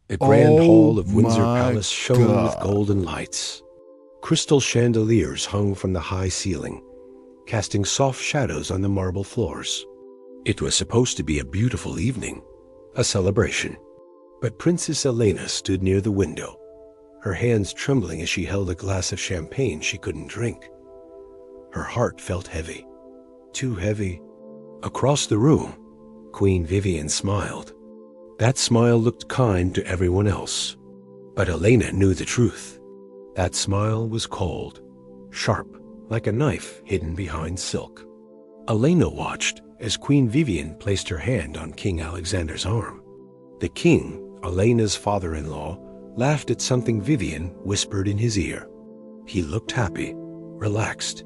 The grand hall of Windsor my Palace shone with God. golden lights. Crystal chandeliers hung from the high ceiling, casting soft shadows on the marble floors. It was supposed to be a beautiful evening, a celebration. But Princess Elena stood near the window, her hands trembling as she held a glass of champagne she couldn't drink. Her heart felt heavy, too heavy. Across the room, Queen Vivian smiled. That smile looked kind to everyone else, but Elena knew the truth. That smile was cold, sharp, like a knife hidden behind silk. Elena watched as Queen Vivian placed her hand on King Alexander's arm. The king, Elena's father-in-law, laughed at something Vivian whispered in his ear. He looked happy, relaxed.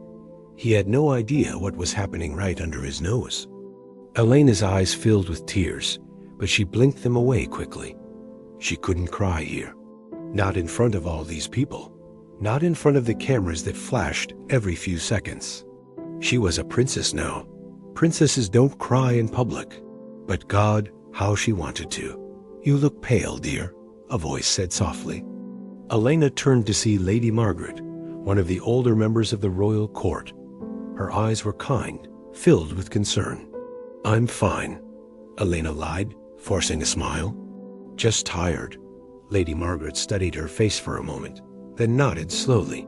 He had no idea what was happening right under his nose. Elena's eyes filled with tears, but she blinked them away quickly. She couldn't cry here. Not in front of all these people. Not in front of the cameras that flashed every few seconds. She was a princess now. Princesses don't cry in public. But God, how she wanted to. "You look pale, dear," a voice said softly. Elena turned to see Lady Margaret, one of the older members of the royal court. Her eyes were kind, filled with concern. "I'm fine," Elena lied, forcing a smile. "Just tired." Lady Margaret studied her face for a moment, then nodded slowly.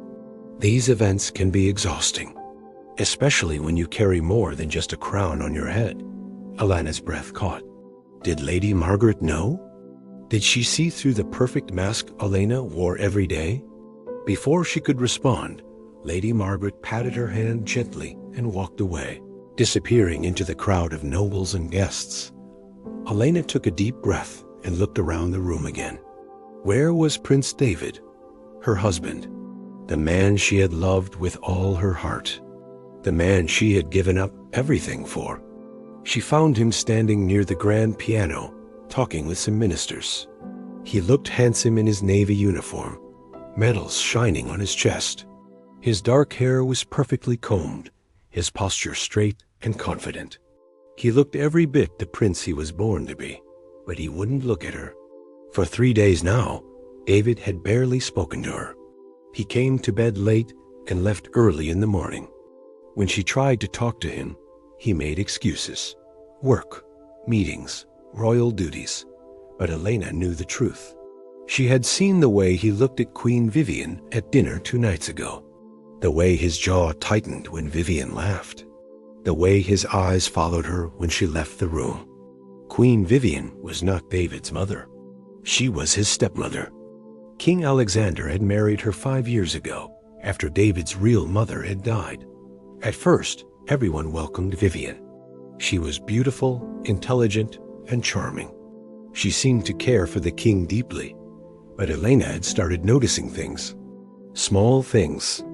"These events can be exhausting, especially when you carry more than just a crown on your head." Elena's breath caught. Did Lady Margaret know? Did she see through the perfect mask Elena wore every day? Before she could respond, Lady Margaret patted her hand gently and walked away, disappearing into the crowd of nobles and guests. Elena took a deep breath and looked around the room again. Where was Prince David, her husband, the man she had loved with all her heart, the man she had given up everything for? She found him standing near the grand piano, talking with some ministers. He looked handsome in his navy uniform, medals shining on his chest. His dark hair was perfectly combed, his posture straight and confident. He looked every bit the prince he was born to be, but he wouldn't look at her. For 3 days now, David had barely spoken to her. He came to bed late and left early in the morning. When she tried to talk to him, he made excuses. Work, meetings, royal duties. But Elena knew the truth. She had seen the way he looked at Queen Vivian at dinner 2 nights ago. The way his jaw tightened when Vivian laughed. The way his eyes followed her when she left the room. Queen Vivian was not David's mother. She was his stepmother. King Alexander had married her 5 years ago, after David's real mother had died. At first, everyone welcomed Vivian. She was beautiful, intelligent, and charming. She seemed to care for the king deeply, but Elena had started noticing things. Small things.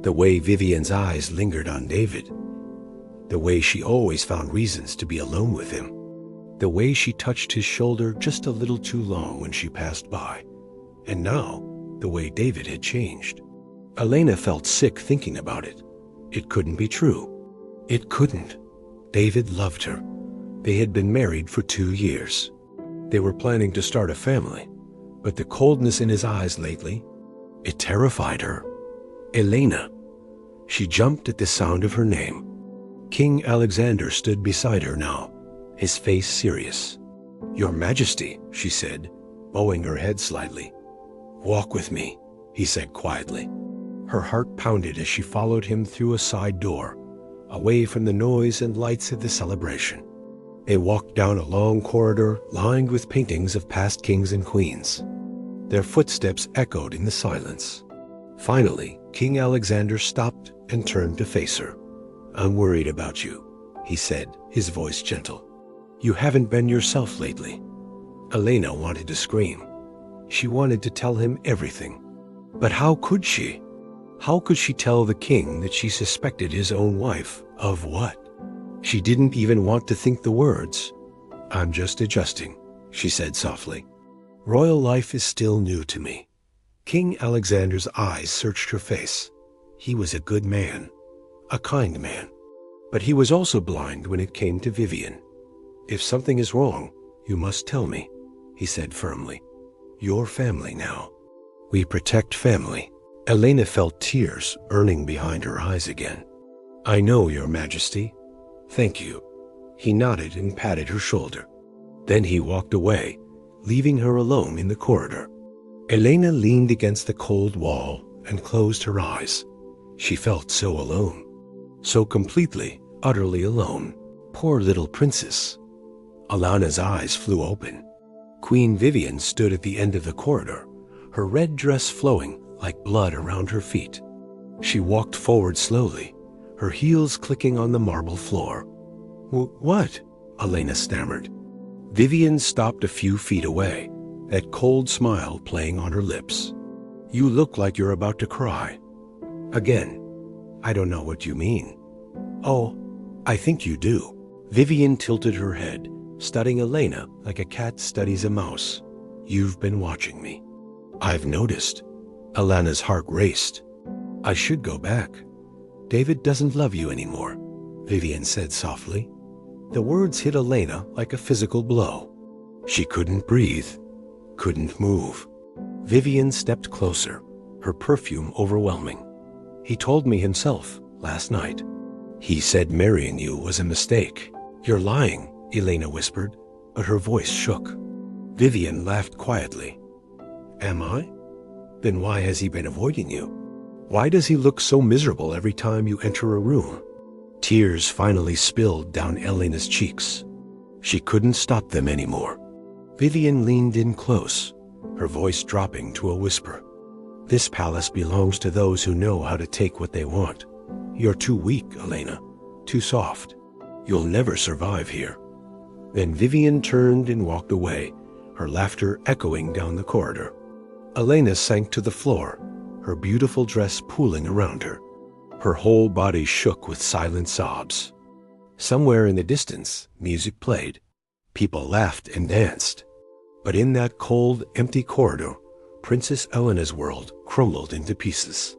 The way Vivian's eyes lingered on David. The way she always found reasons to be alone with him. The way she touched his shoulder just a little too long when she passed by. And now, the way David had changed. Elena felt sick thinking about it. It couldn't be true. It couldn't. David loved her. They had been married for 2 years. They were planning to start a family, but the coldness in his eyes lately, it terrified her. Elena. She jumped at the sound of her name. King Alexander stood beside her now, his face serious. "Your Majesty," she said, bowing her head slightly. "Walk with me," he said quietly. Her heart pounded as she followed him through a side door, away from the noise and lights of the celebration. They walked down a long corridor lined with paintings of past kings and queens. Their footsteps echoed in the silence. Finally, King Alexander stopped and turned to face her. "I'm worried about you," he said, his voice gentle. "You haven't been yourself lately." Elena wanted to scream. She wanted to tell him everything. But how could she? How could she tell the king that she suspected his own wife of what? She didn't even want to think the words. "I'm just adjusting," she said softly. "Royal life is still new to me." King Alexander's eyes searched her face. He was a good man, a kind man. But he was also blind when it came to Vivian. "If something is wrong, you must tell me," he said firmly. Your family now. We protect family. Elena felt tears burning behind her eyes again. I know, Your Majesty. Thank you. He nodded and patted her shoulder. Then he walked away, leaving her alone in the corridor. Elena leaned against the cold wall and closed her eyes. She felt so alone. So completely, utterly alone. Poor little princess. Alana's eyes flew open. Queen Vivian stood at the end of the corridor, her red dress flowing like blood around her feet. She walked forward slowly, her heels clicking on the marble floor. What? Elena stammered. Vivian stopped a few feet away, that cold smile playing on her lips. You look like you're about to cry. Again. I don't know what you mean. Oh, I think you do. Vivian tilted her head, studying Elena like a cat studies a mouse. You've been watching me. I've noticed. Elena's heart raced. I should go back. David doesn't love you anymore, Vivian said softly. The words hit Elena like a physical blow. She couldn't breathe, couldn't move. Vivian stepped closer, her perfume overwhelming. He told me himself last night. He said marrying you was a mistake. You're lying, Elena whispered, but her voice shook. Vivian laughed quietly. Am I? Then why has he been avoiding you? Why does he look so miserable every time you enter a room? Tears finally spilled down Elena's cheeks. She couldn't stop them anymore. Vivian leaned in close, her voice dropping to a whisper. This palace belongs to those who know how to take what they want. You're too weak, Elena. Too soft. You'll never survive here. Then Vivian turned and walked away, her laughter echoing down the corridor. Elena sank to the floor, her beautiful dress pooling around her. Her whole body shook with silent sobs. Somewhere in the distance, music played. People laughed and danced. But in that cold, empty corridor, Princess Elena's world crumbled into pieces.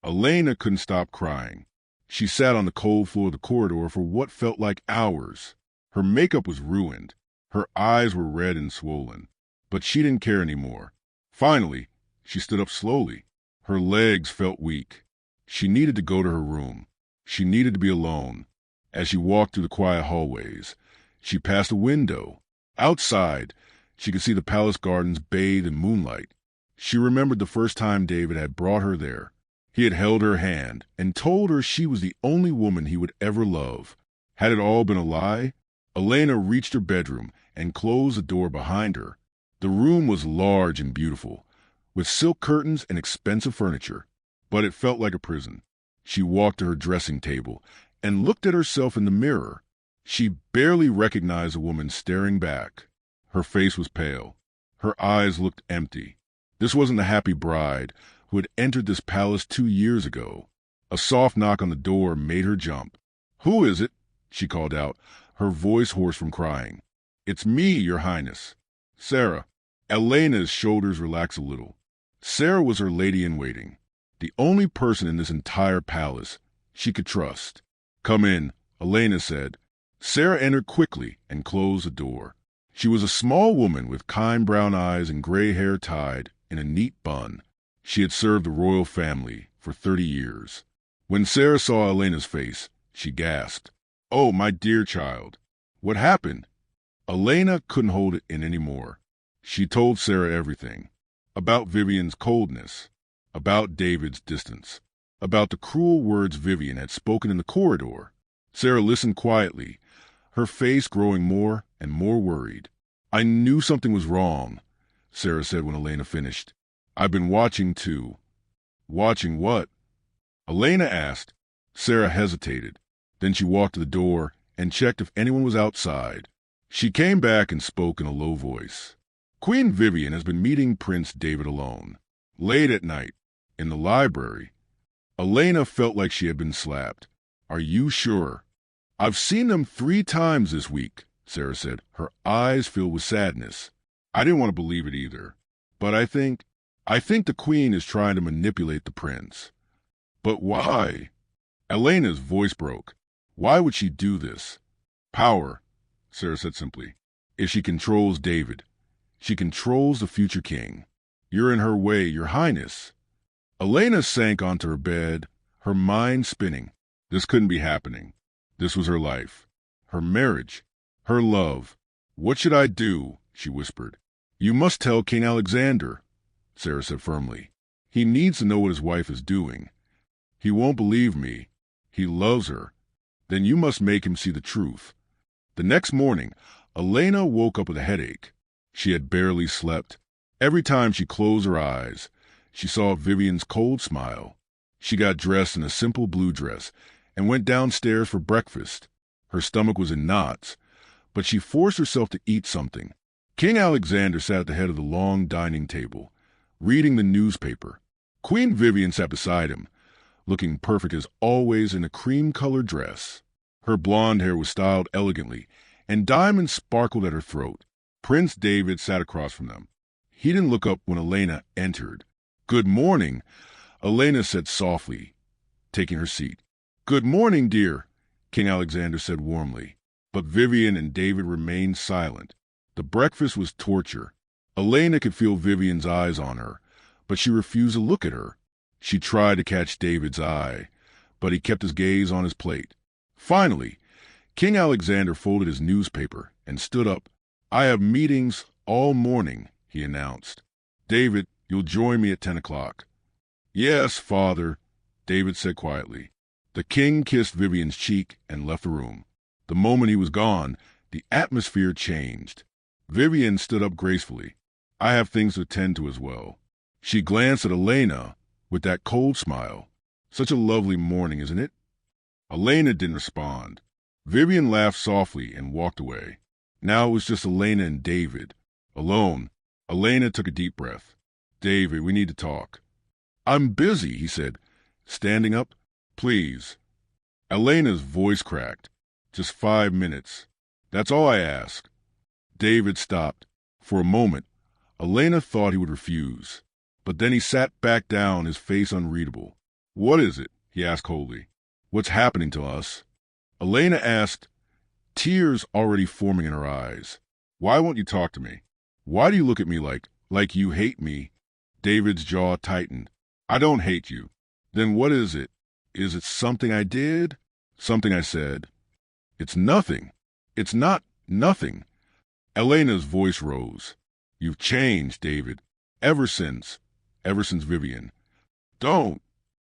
Elena couldn't stop crying. She sat on the cold floor of the corridor for what felt like hours. Her makeup was ruined. Her eyes were red and swollen. But she didn't care anymore. Finally, she stood up slowly. Her legs felt weak. She needed to go to her room. She needed to be alone. As she walked through the quiet hallways, she passed a window. Outside, she could see the palace gardens bathed in moonlight. She remembered the first time David had brought her there. He had held her hand and told her she was the only woman he would ever love. Had it all been a lie? Elena reached her bedroom and closed the door behind her. The room was large and beautiful, with silk curtains and expensive furniture, but it felt like a prison. She walked to her dressing table and looked at herself in the mirror. She barely recognized the woman staring back. Her face was pale. Her eyes looked empty. This wasn't the happy bride who had entered this palace 2 years ago. A soft knock on the door made her jump. "Who is it?" she called out, her voice hoarse from crying. "It's me, Your Highness. Sarah." Elena's shoulders relaxed a little. Sarah was her lady-in-waiting, the only person in this entire palace she could trust. "Come in," Elena said. Sarah entered quickly and closed the door. She was a small woman with kind brown eyes and gray hair tied in a neat bun. She had served the royal family for 30 years. When Sarah saw Elena's face, she gasped. "Oh, my dear child. What happened?" Elena couldn't hold it in anymore. She told Sarah everything. About Vivian's coldness, about David's distance, about the cruel words Vivian had spoken in the corridor. Sarah listened quietly, her face growing more and more worried. "I knew something was wrong," Sarah said when Elena finished. "I've been watching too." "Watching what?" Elena asked. Sarah hesitated. Then she walked to the door and checked if anyone was outside. She came back and spoke in a low voice. "Queen Vivian has been meeting Prince David alone, late at night, in the library." Elena felt like she had been slapped. "Are you sure?" "I've seen them 3 times this week," Sarah said, her eyes filled with sadness. "I didn't want to believe it either. But I think the Queen is trying to manipulate the prince." "But why?" Elena's voice broke. "Why would she do this?" "Power," Sarah said simply. "If she controls David, she controls the future king. You're in her way, Your Highness." Elena sank onto her bed, her mind spinning. This couldn't be happening. This was her life, her marriage, her love. "What should I do?" she whispered. "You must tell King Alexander," Sarah said firmly. "He needs to know what his wife is doing. He won't believe me. He loves her. Then you must make him see the truth." The next morning, Elena woke up with a headache. She had barely slept. Every time she closed her eyes, she saw Vivian's cold smile. She got dressed in a simple blue dress and went downstairs for breakfast. Her stomach was in knots, but she forced herself to eat something. King Alexander sat at the head of the long dining table, reading the newspaper. Queen Vivian sat beside him, looking perfect as always in a cream-colored dress. Her blonde hair was styled elegantly, and diamonds sparkled at her throat. Prince David sat across from them. He didn't look up when Elena entered. "Good morning," Elena said softly, taking her seat. "Good morning, dear," King Alexander said warmly. But Vivian and David remained silent. The breakfast was torture. Elena could feel Vivian's eyes on her, but she refused to look at her. She tried to catch David's eye, but he kept his gaze on his plate. Finally, King Alexander folded his newspaper and stood up. "I have meetings all morning," he announced. "David, you'll join me at 10 o'clock. "Yes, father," David said quietly. The king kissed Vivian's cheek and left the room. The moment he was gone, the atmosphere changed. Vivian stood up gracefully. "I have things to attend to as well." She glanced at Elena with that cold smile. "Such a lovely morning, isn't it?" Elena didn't respond. Vivian laughed softly and walked away. Now it was just Elena and David. Alone, Elena took a deep breath. "David, we need to talk." "I'm busy," he said, standing up. "Please." Elena's voice cracked. "Just 5 minutes. That's all I ask." David stopped. For a moment, Elena thought he would refuse. But then he sat back down, his face unreadable. "What is it?" he asked coldly. "What's happening to us?" Elena asked, tears already forming in her eyes. "Why won't you talk to me? Why do you look at me like you hate me?" David's jaw tightened. "I don't hate you." "Then what is it? Is it something I did? Something I said?" "It's nothing. It's not nothing." Elena's voice rose. "You've changed, David. Ever since Vivian." "Don't."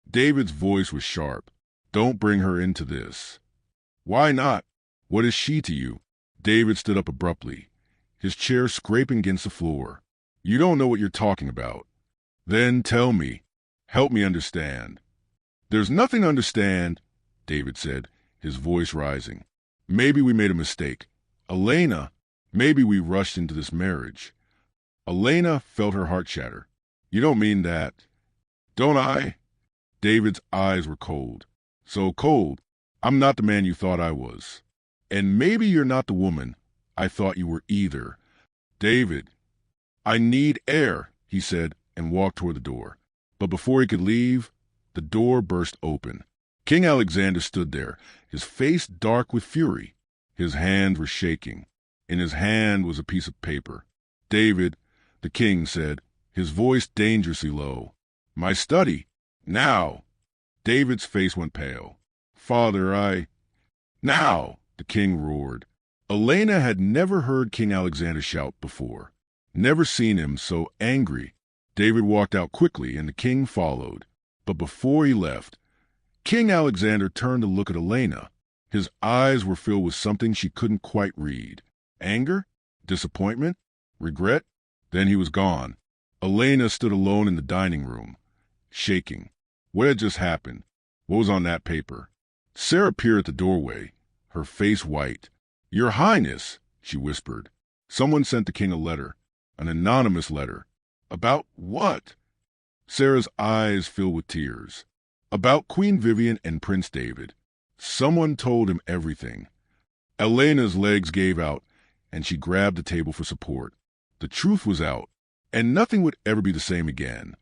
David's voice was sharp. "Don't bring her into this." "Why not? What is she to you?" David stood up abruptly, his chair scraping against the floor. "You don't know what you're talking about." "Then tell me. Help me understand." "There's nothing to understand," David said, his voice rising. "Maybe we made a mistake. Elena, maybe we rushed into this marriage." Elena felt her heart shatter. "You don't mean that." "Don't I?" David's eyes were cold. So cold, I'm not the man you thought I was. And maybe you're not the woman I thought you were either. David, I need air, he said, and walked toward the door. But before he could leave, the door burst open. King Alexander stood there, his face dark with fury. His hands were shaking. In his hand was a piece of paper. David, the king said, his voice dangerously low. My study. Now. David's face went pale. Father, Now, the king roared. Elena had never heard King Alexander shout before, never seen him so angry. David walked out quickly, and the king followed. But before he left, King Alexander turned to look at Elena. His eyes were filled with something she couldn't quite read. Anger? Disappointment? Regret? Then he was gone. Elena stood alone in the dining room, shaking. What had just happened? What was on that paper? Sarah appeared at the doorway, her face white. Your Highness, she whispered. Someone sent the king a letter, an anonymous letter. About what? Sarah's eyes filled with tears. About Queen Vivian and Prince David. Someone told him everything. Elena's legs gave out, and she grabbed the table for support. The truth was out, and nothing would ever be the same again.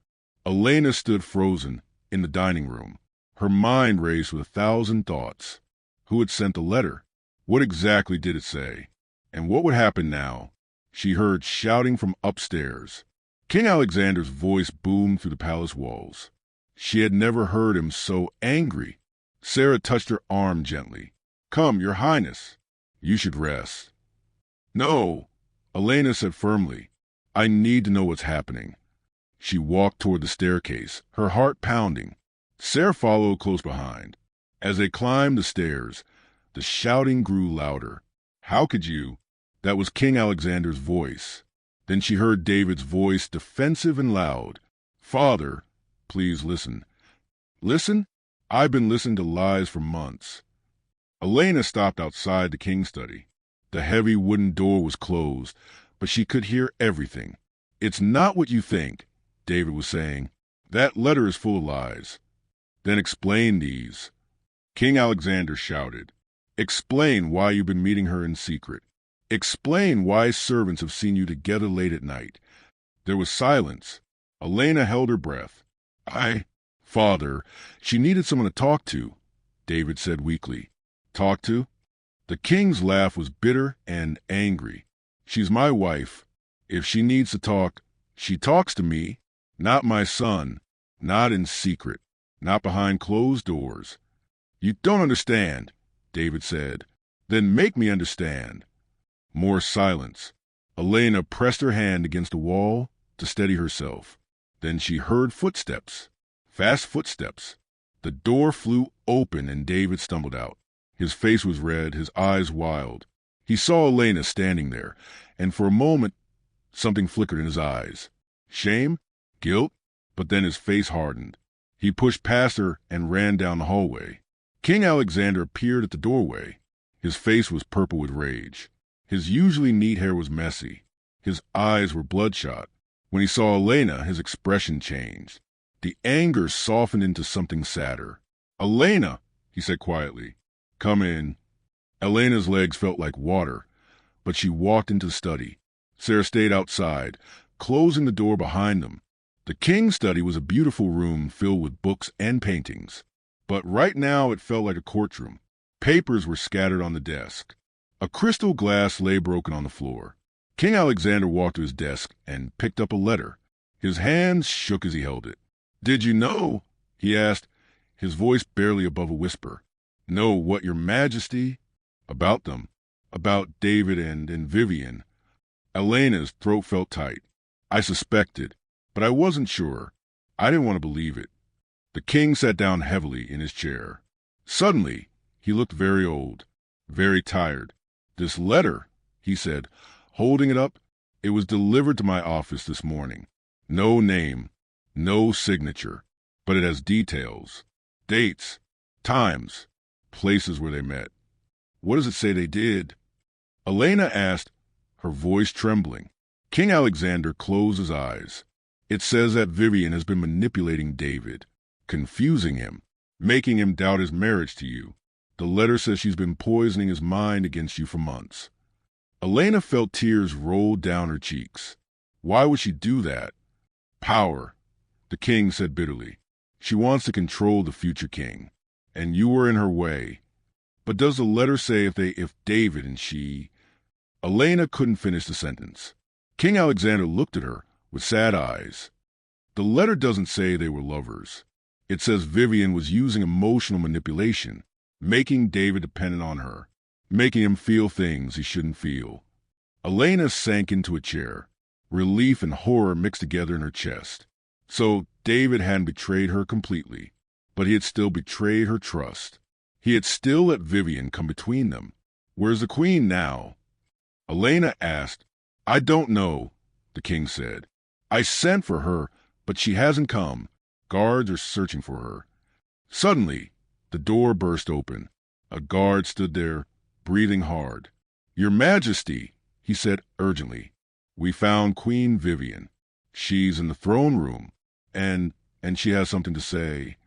Elena stood frozen in the dining room. Her mind raced with 1,000 thoughts. Who had sent the letter? What exactly did it say? And what would happen now? She heard shouting from upstairs. King Alexander's voice boomed through the palace walls. She had never heard him so angry. Sarah touched her arm gently. Come, Your Highness. You should rest. No, Elena said firmly. I need to know what's happening. She walked toward the staircase, her heart pounding. Sarah followed close behind. As they climbed the stairs, the shouting grew louder. How could you? That was King Alexander's voice. Then she heard David's voice, defensive and loud. Father, please listen. Listen? I've been listening to lies for months. Elena stopped outside the king's study. The heavy wooden door was closed, but she could hear everything. It's not what you think, David was saying. That letter is full of lies. Then explain these. King Alexander shouted. Explain why you've been meeting her in secret. Explain why servants have seen you together late at night. There was silence. Elena held her breath. Father, she needed someone to talk to, David said weakly. Talk to? The king's laugh was bitter and angry. She's my wife. If she needs to talk, she talks to me, not my son, not in secret, not behind closed doors. You don't understand, David said. Then make me understand. More silence. Elena pressed her hand against the wall to steady herself. Then she heard footsteps, fast footsteps. The door flew open and David stumbled out. His face was red, his eyes wild. He saw Elena standing there, and for a moment something flickered in his eyes. Shame? Guilt? But then his face hardened. He pushed past her and ran down the hallway. King Alexander appeared at the doorway. His face was purple with rage. His usually neat hair was messy. His eyes were bloodshot. When he saw Elena, his expression changed. The anger softened into something sadder. Elena, he said quietly. Come in. Elena's legs felt like water, but she walked into the study. Sarah stayed outside, closing the door behind them. The king's study was a beautiful room filled with books and paintings. But right now it felt like a courtroom. Papers were scattered on the desk. A crystal glass lay broken on the floor. King Alexander walked to his desk and picked up a letter. His hands shook as he held it. Did you know? He asked, his voice barely above a whisper. Know what, Your Majesty? About them. About David and Vivian. Elena's throat felt tight. I suspected, but I wasn't sure. I didn't want to believe it. The king sat down heavily in his chair. Suddenly, he looked very old, very tired. This letter, he said, holding it up, it was delivered to my office this morning. No name, no signature, but it has details, dates, times, places where they met. What does it say they did? Elena asked, her voice trembling. King Alexander closed his eyes. It says that Vivian has been manipulating David. confusing him, making him doubt his marriage to you. The letter says she's been poisoning his mind against you for months. Elena felt tears roll down her cheeks. Why would she do that? Power, the king said bitterly. She wants to control the future king, and you were in her way. But does the letter say if David and she... Elena couldn't finish the sentence. King Alexander looked at her with sad eyes. The letter doesn't say they were lovers. It says Vivian was using emotional manipulation, making David dependent on her, making him feel things he shouldn't feel. Elena sank into a chair, relief and horror mixed together in her chest. So David hadn't betrayed her completely, but he had still betrayed her trust. He had still let Vivian come between them. Where's the queen now? Elena asked. I don't know, the king said. I sent for her, but she hasn't come. Guards are searching for her. Suddenly, the door burst open. A guard stood there, breathing hard. Your Majesty, he said urgently. We found Queen Vivian. She's in the throne room, and she has something to say.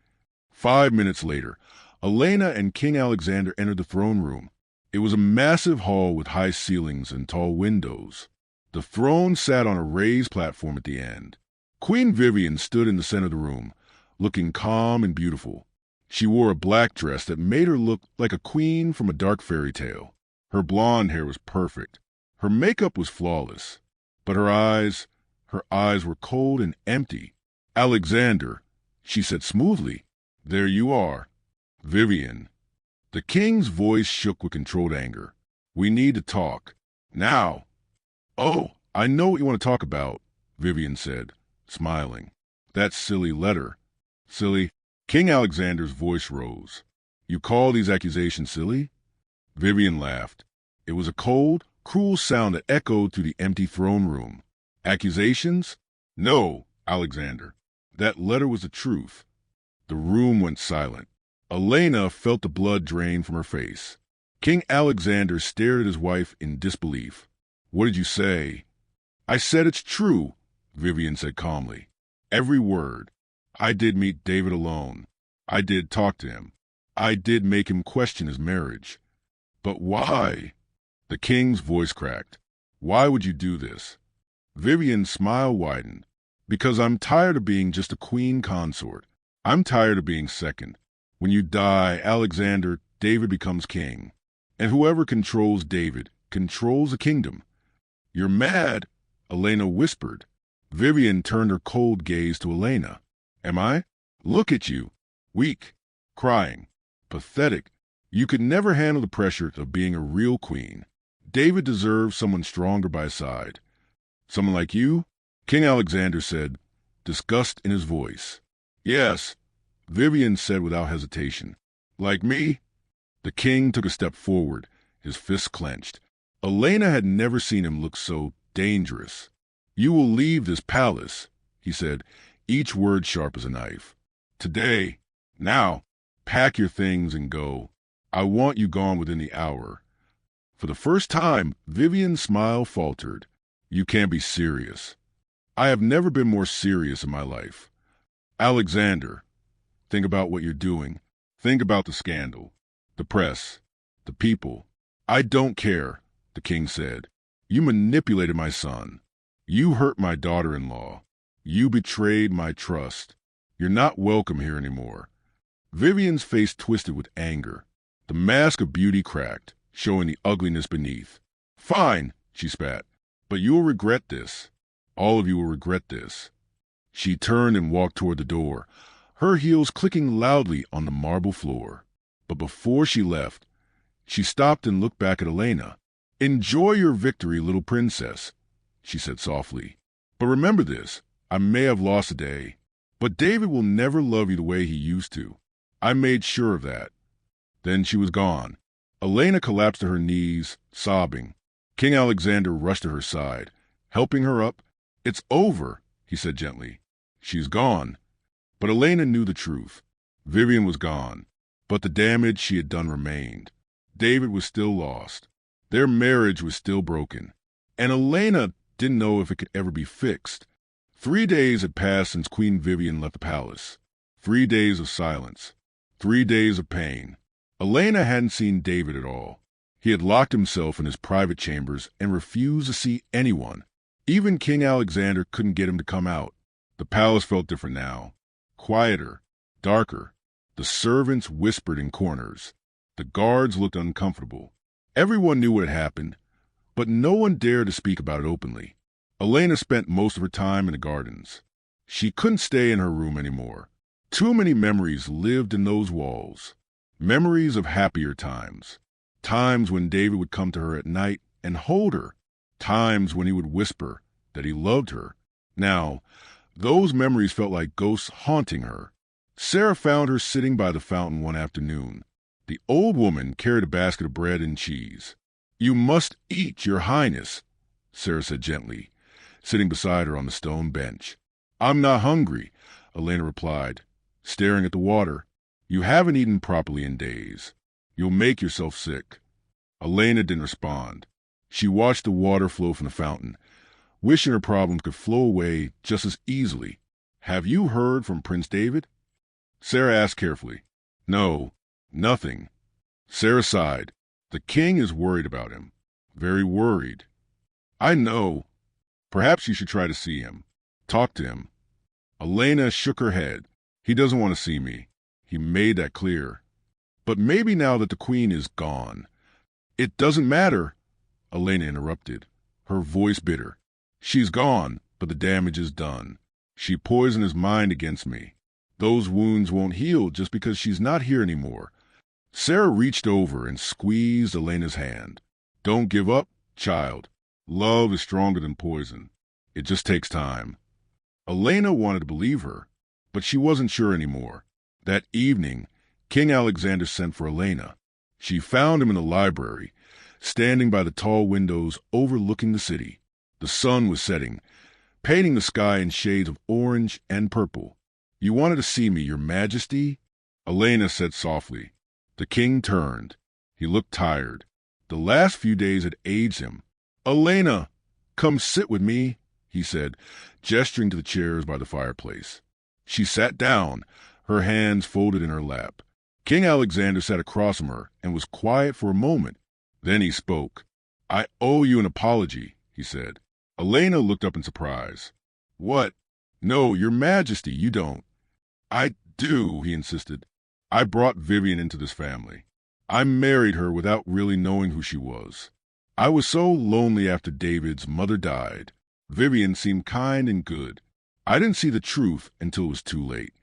5 minutes later, Elena and King Alexander entered the throne room. It was a massive hall with high ceilings and tall windows. The throne sat on a raised platform at the end. Queen Vivian stood in the center of the room, looking calm and beautiful. She wore a black dress that made her look like a queen from a dark fairy tale. Her blonde hair was perfect. Her makeup was flawless. But her eyes were cold and empty. Alexander, she said smoothly, there you are. Vivian. The king's voice shook with controlled anger. We need to talk. Now. Oh, I know what you want to talk about, Vivian said, smiling. That silly letter. Silly. King Alexander's voice rose. You call these accusations silly? Vivian laughed. It was a cold, cruel sound that echoed through the empty throne room. Accusations? No, Alexander. That letter was the truth. The room went silent. Elena felt the blood drain from her face. King Alexander stared at his wife in disbelief. What did you say? I said it's true, Vivian said calmly. Every word. I did meet David alone. I did talk to him. I did make him question his marriage. But why? The king's voice cracked. Why would you do this? Vivian's smile widened. Because I'm tired of being just a queen consort. I'm tired of being second. When you die, Alexander, David becomes king. And whoever controls David controls a kingdom. You're mad, Elena whispered. Vivian turned her cold gaze to Elena. Am I? Look at you. Weak. Crying. Pathetic. You could never handle the pressure of being a real queen. David deserves someone stronger by his side. Someone like you? King Alexander said, disgust in his voice. Yes, Vivian said without hesitation. Like me? The king took a step forward, his fists clenched. Elena had never seen him look so dangerous. You will leave this palace, he said, each word sharp as a knife. Today. Now. Pack your things and go. I want you gone within the hour. For the first time, Vivian's smile faltered. You can't be serious. I have never been more serious in my life. Alexander, think about what you're doing. Think about the scandal, the press, the people. I don't care, the king said. You manipulated my son. You hurt my daughter-in-law. You betrayed my trust. You're not welcome here anymore. Vivian's face twisted with anger. The mask of beauty cracked, showing the ugliness beneath. Fine, she spat, but you will regret this. All of you will regret this. She turned and walked toward the door, her heels clicking loudly on the marble floor. But before she left, she stopped and looked back at Elena. Enjoy your victory, little princess, she said softly. But remember this, I may have lost a day, but David will never love you the way he used to. I made sure of that. Then she was gone. Elena collapsed to her knees, sobbing. King Alexander rushed to her side, helping her up. It's over, he said gently. She's gone. But Elena knew the truth. Vivian was gone, but the damage she had done remained. David was still lost. Their marriage was still broken. And Elena didn't know if it could ever be fixed. 3 days had passed since Queen Vivian left the palace. 3 days of silence. 3 days of pain. Elena hadn't seen David at all. He had locked himself in his private chambers and refused to see anyone. Even King Alexander couldn't get him to come out. The palace felt different now. Quieter, darker. The servants whispered in corners. The guards looked uncomfortable. Everyone knew what had happened, but no one dared to speak about it openly. Elena spent most of her time in the gardens. She couldn't stay in her room anymore. Too many memories lived in those walls. Memories of happier times. Times when David would come to her at night and hold her. Times when he would whisper that he loved her. Now, those memories felt like ghosts haunting her. Sarah found her sitting by the fountain one afternoon. The old woman carried a basket of bread and cheese. "You must eat, Your Highness," Sarah said gently, sitting beside her on the stone bench. "I'm not hungry," Elena replied, staring at the water. "You haven't eaten properly in days. You'll make yourself sick." Elena didn't respond. She watched the water flow from the fountain, wishing her problems could flow away just as easily. "Have you heard from Prince David?" Sarah asked carefully. "No, nothing." Sarah sighed. "The king is worried about him. Very worried." "I know. Perhaps you should try to see him. Talk to him." Elena shook her head. "He doesn't want to see me. He made that clear. But maybe now that the queen is gone." "It doesn't matter," Elena interrupted, her voice bitter. "She's gone, but the damage is done. She poisoned his mind against me. Those wounds won't heal just because she's not here anymore." Sarah reached over and squeezed Elena's hand. "Don't give up, child. Love is stronger than poison. It just takes time." Elena wanted to believe her, but she wasn't sure anymore. That evening, King Alexander sent for Elena. She found him in the library, standing by the tall windows overlooking the city. The sun was setting, painting the sky in shades of orange and purple. "You wanted to see me, Your Majesty?" Elena said softly. The king turned. He looked tired. The last few days had aged him. "Elena, come sit with me," he said, gesturing to the chairs by the fireplace. She sat down, her hands folded in her lap. King Alexander sat across from her and was quiet for a moment. Then he spoke. "I owe you an apology," he said. Elena looked up in surprise. "What? No, Your Majesty, you don't." "I do," he insisted. "I brought Vivian into this family. I married her without really knowing who she was. I was so lonely after David's mother died. Vivian seemed kind and good. I didn't see the truth until it was too late."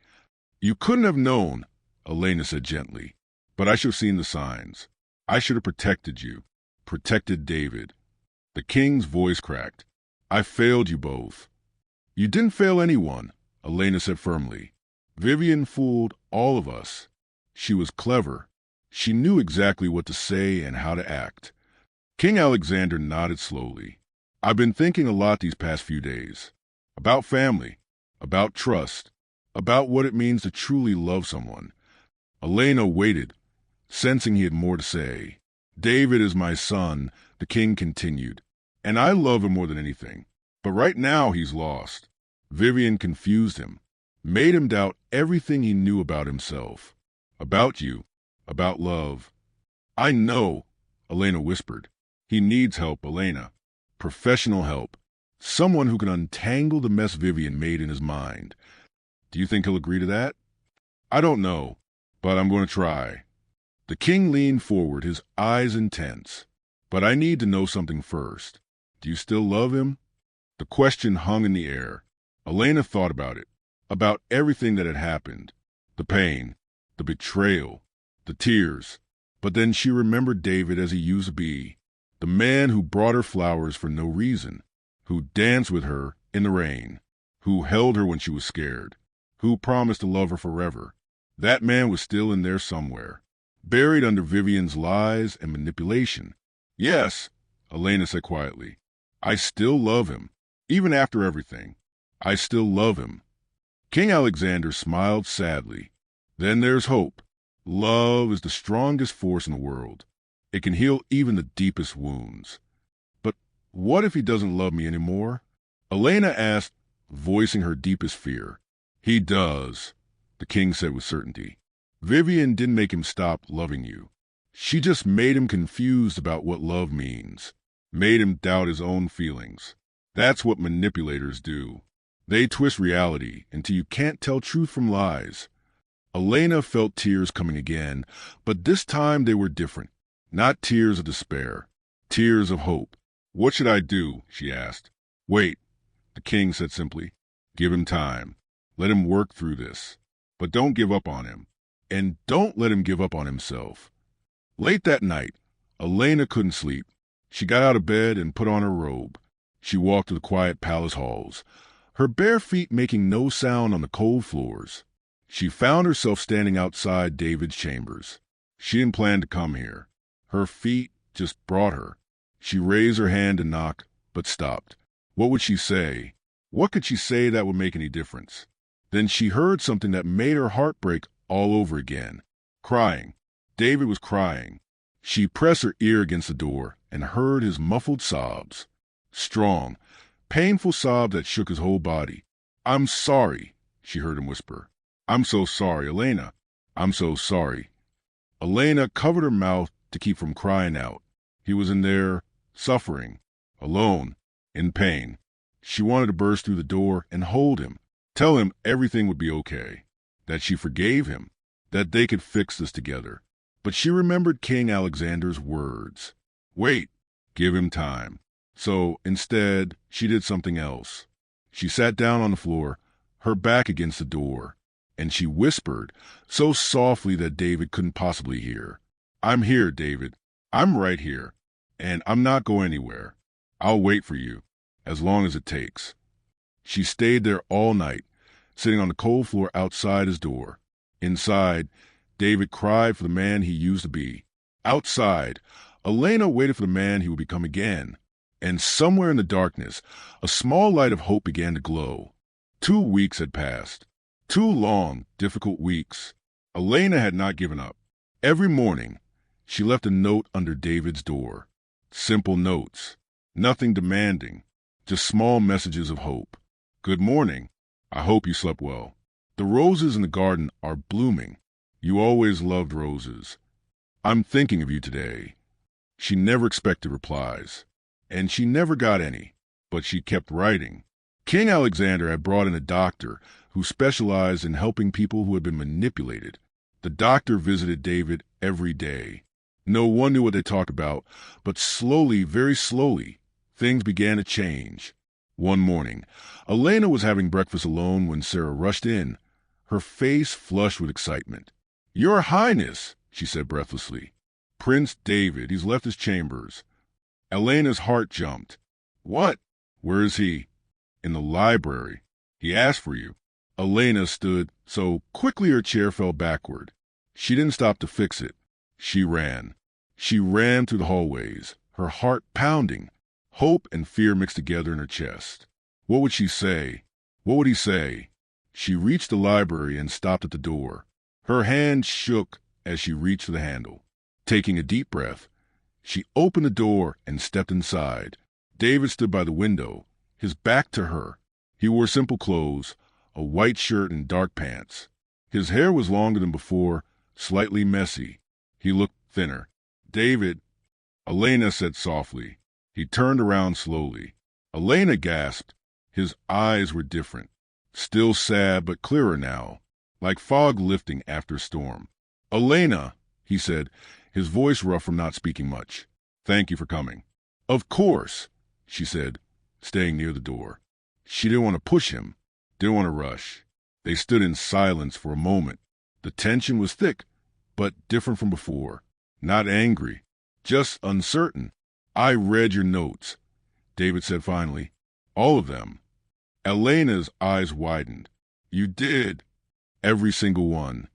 "You couldn't have known," Elena said gently. "But I should have seen the signs. I should have protected you, protected David." The king's voice cracked. "I failed you both." "You didn't fail anyone," Elena said firmly. "Vivian fooled all of us. She was clever. She knew exactly what to say and how to act." King Alexander nodded slowly. "I've been thinking a lot these past few days. About family, about trust, about what it means to truly love someone." Elena waited, sensing he had more to say. "David is my son," the king continued, "and I love him more than anything. But right now he's lost. Vivian confused him, made him doubt everything he knew about himself, about you, about love." "I know," Elena whispered. "He needs help, Elena. Professional help. Someone who can untangle the mess Vivian made in his mind. Do you think he'll agree to that?" "I don't know, but I'm going to try." The king leaned forward, his eyes intense. "But I need to know something first. Do you still love him?" The question hung in the air. Elena thought about it, about everything that had happened. The pain, the betrayal, the tears. But then she remembered David as he used to be, the man who brought her flowers for no reason, who danced with her in the rain, who held her when she was scared, who promised to love her forever. That man was still in there somewhere, buried under Vivian's lies and manipulation. "Yes," Elena said quietly. "I still love him, even after everything. I still love him." King Alexander smiled sadly. "Then there's hope. Love is the strongest force in the world. It can heal even the deepest wounds." "But what if he doesn't love me anymore?" Elena asked, voicing her deepest fear. "He does." the king said with certainty. Vivian didn't make him stop loving you. She just made him confused about what love means, made him doubt his own feelings. That's what manipulators do. They twist reality until you can't tell truth from lies. Elena felt tears coming again, but this time they were different. Not tears of despair, tears of hope. What should I do? She asked. Wait, the king said simply. Give him time. Let him work through this. But don't give up on him. And don't let him give up on himself. Late that night, Elena couldn't sleep. She got out of bed and put on her robe. She walked to the quiet palace halls, her bare feet making no sound on the cold floors. She found herself standing outside David's chambers. She didn't plan to come here. Her feet just brought her. She raised her hand to knock, but stopped. What would she say? What could she say that would make any difference? Then she heard something that made her heart break all over again. Crying. David was crying. She pressed her ear against the door and heard his muffled sobs. Strong, painful sobs that shook his whole body. I'm sorry, she heard him whisper. I'm so sorry, Elena. I'm so sorry. Elena covered her mouth to keep from crying out. He was in there, suffering, alone, in pain. She wanted to burst through the door and hold him, tell him everything would be okay, that she forgave him, that they could fix this together. But she remembered King Alexander's words. Wait, give him time. So, instead, she did something else. She sat down on the floor, her back against the door, and she whispered, so softly that David couldn't possibly hear. I'm here, David. I'm right here, and I'm not going anywhere. I'll wait for you, as long as it takes. She stayed there all night, sitting on the cold floor outside his door. Inside, David cried for the man he used to be. Outside, Elena waited for the man he would become again. And somewhere in the darkness, a small light of hope began to glow. 2 weeks had passed. 2 long, difficult weeks. Elena had not given up. Every morning, she left a note under David's door. Simple notes. Nothing demanding. Just small messages of hope. Good morning. I hope you slept well. The roses in the garden are blooming. You always loved roses. I'm thinking of you today. She never expected replies. And she never got any, but she kept writing. King Alexander had brought in a doctor who specialized in helping people who had been manipulated. The doctor visited David every day. No one knew what they talked about, but slowly, very slowly, things began to change. One morning, Elena was having breakfast alone when Sarah rushed in, her face flushed with excitement. Your Highness, she said breathlessly. Prince David, he's left his chambers. Elena's heart jumped. What? Where is he? In the library. He asked for you. Elena stood so quickly her chair fell backward. She didn't stop to fix it. She ran. She ran through the hallways, her heart pounding, hope and fear mixed together in her chest. What would she say? What would he say? She reached the library and stopped at the door. Her hand shook as she reached for the handle. Taking a deep breath, she opened the door and stepped inside. David stood by the window, his back to her. He wore simple clothes, a white shirt and dark pants. His hair was longer than before, slightly messy. He looked thinner. David, Elena said softly. He turned around slowly. Elena gasped. His eyes were different, still sad but clearer now, like fog lifting after a storm. Elena, he said, his voice rough from not speaking much. Thank you for coming. Of course, she said, staying near the door. She didn't want to push him, didn't want to rush. They stood in silence for a moment. The tension was thick, but different from before. Not angry, just uncertain. I read your notes, David said finally. All of them. Elena's eyes widened. You did. Every single one.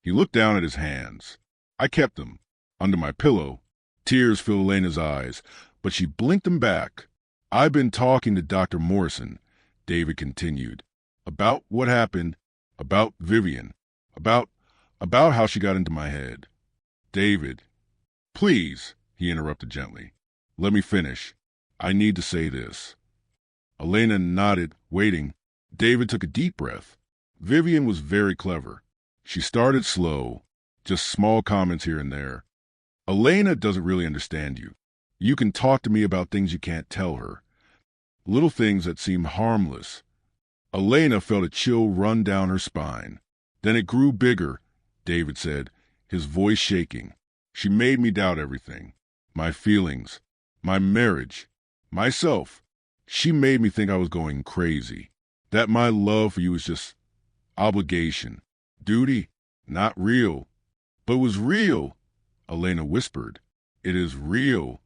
He looked down at his hands. I kept them. Under my pillow. Tears filled Elena's eyes, but she blinked them back. I've been talking to Dr. Morrison, David continued, about what happened, about Vivian, about how she got into my head. David, please, he interrupted gently. Let me finish. I need to say this. Elena nodded, waiting. David took a deep breath. Vivian was very clever. She started slow, just small comments here and there. Elena doesn't really understand you. You can talk to me about things you can't tell her. Little things that seem harmless. Elena felt a chill run down her spine. Then it grew bigger, David said, his voice shaking. She made me doubt everything. My feelings, my marriage, myself. She made me think I was going crazy. That my love for you was just obligation, duty, not real. But it was real, Elena whispered. It is real.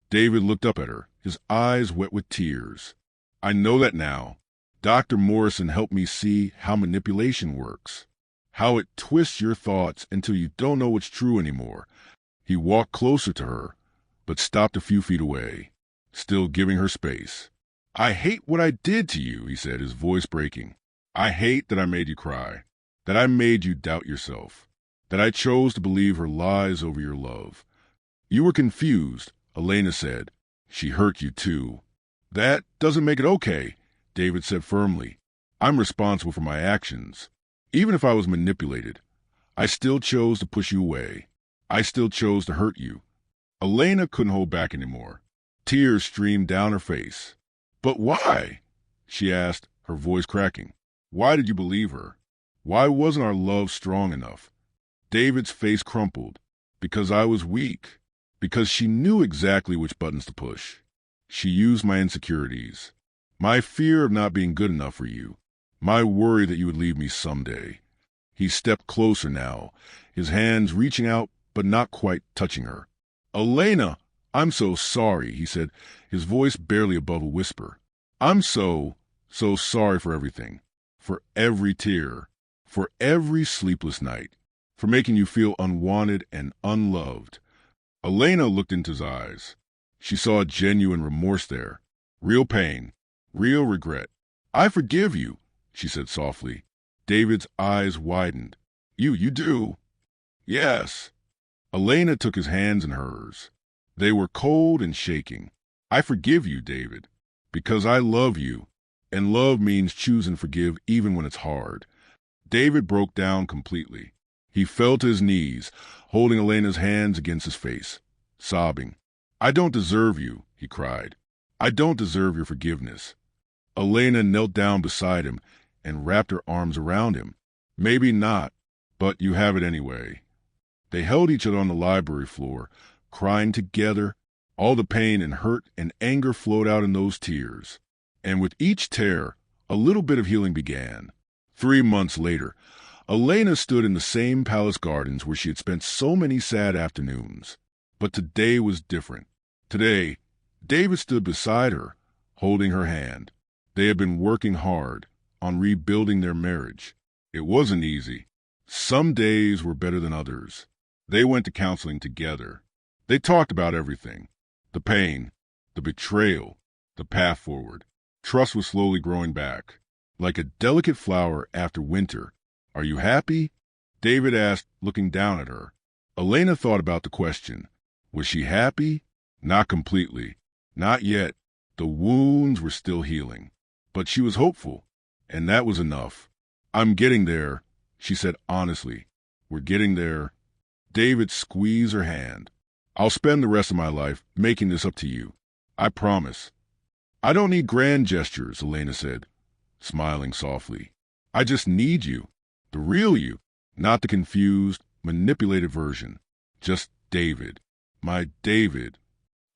David looked up at her, his eyes wet with tears. I know that now. Dr. Morrison helped me see how manipulation works, how it twists your thoughts until you don't know what's true anymore. He walked closer to her, but stopped a few feet away, still giving her space. I hate what I did to you, he said, his voice breaking. I hate that I made you cry, that I made you doubt yourself, that I chose to believe her lies over your love. You were confused, Elena said. She hurt you too. That doesn't make it okay, David said firmly. I'm responsible for my actions. Even if I was manipulated, I still chose to push you away. I still chose to hurt you. Elena couldn't hold back anymore. Tears streamed down her face. But why? She asked, her voice cracking. Why did you believe her? Why wasn't our love strong enough? David's face crumpled. Because I was weak. Because she knew exactly which buttons to push. She used my insecurities. My fear of not being good enough for you. My worry that you would leave me someday. He stepped closer now, his hands reaching out but not quite touching her. Elena, I'm so sorry, he said, his voice barely above a whisper. I'm so sorry for everything. For every tear. For every sleepless night. For making you feel unwanted and unloved. Elena looked into his eyes. She saw genuine remorse there. Real pain. Real regret. I forgive you, she said softly. David's eyes widened. You do? Yes. Elena took his hands in hers. They were cold and shaking. I forgive you, David, because I love you, and love means choose and forgive even when it's hard. David broke down completely. He fell to his knees, holding Elena's hands against his face, sobbing. I don't deserve you, he cried. I don't deserve your forgiveness. Elena knelt down beside him and wrapped her arms around him. Maybe not, but you have it anyway. They held each other on the library floor, crying together. All the pain and hurt and anger flowed out in those tears. And with each tear, a little bit of healing began. 3 months later, Elena stood in the same palace gardens where she had spent so many sad afternoons. But today was different. Today, David stood beside her, holding her hand. They had been working hard on rebuilding their marriage. It wasn't easy. Some days were better than others. They went to counseling together. They talked about everything. The pain, the betrayal, the path forward. Trust was slowly growing back. Like a delicate flower after winter. Are you happy? David asked, looking down at her. Elena thought about the question. Was she happy? Not completely. Not yet. The wounds were still healing. But she was hopeful, and that was enough. I'm getting there, she said honestly. We're getting there. David squeezed her hand. I'll spend the rest of my life making this up to you. I promise. I don't need grand gestures, Elena said, smiling softly. I just need you, the real you, not the confused, manipulated version. Just David. My David.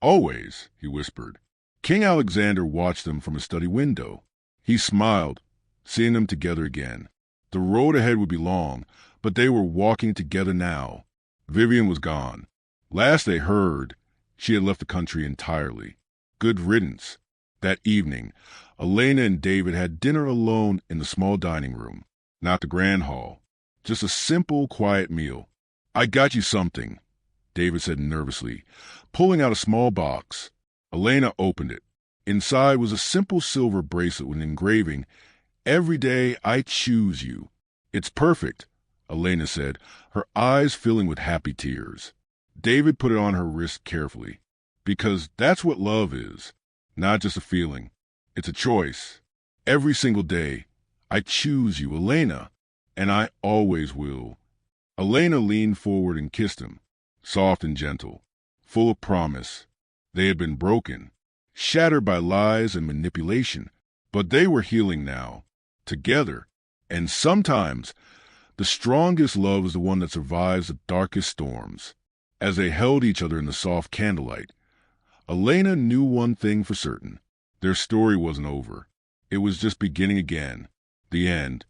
Always, he whispered. King Alexander watched them from a study window. He smiled, seeing them together again. The road ahead would be long, but they were walking together now. Vivian was gone. Last they heard, she had left the country entirely. Good riddance. That evening, Elena and David had dinner alone in the small dining room, not the grand hall. Just a simple, quiet meal. I got you something, David said nervously, pulling out a small box. Elena opened it. Inside was a simple silver bracelet with an engraving, Every day I choose you. It's perfect, Elena said, her eyes filling with happy tears. David put it on her wrist carefully. Because that's what love is. Not just a feeling. It's a choice. Every single day, I choose you, Elena. and I always will." Elena leaned forward and kissed him, soft and gentle, full of promise. They had been broken, shattered by lies and manipulation, but they were healing now, together. And sometimes the strongest love is the one that survives the darkest storms. As they held each other in the soft candlelight, Elena knew one thing for certain. Their story wasn't over. It was just beginning again. The end.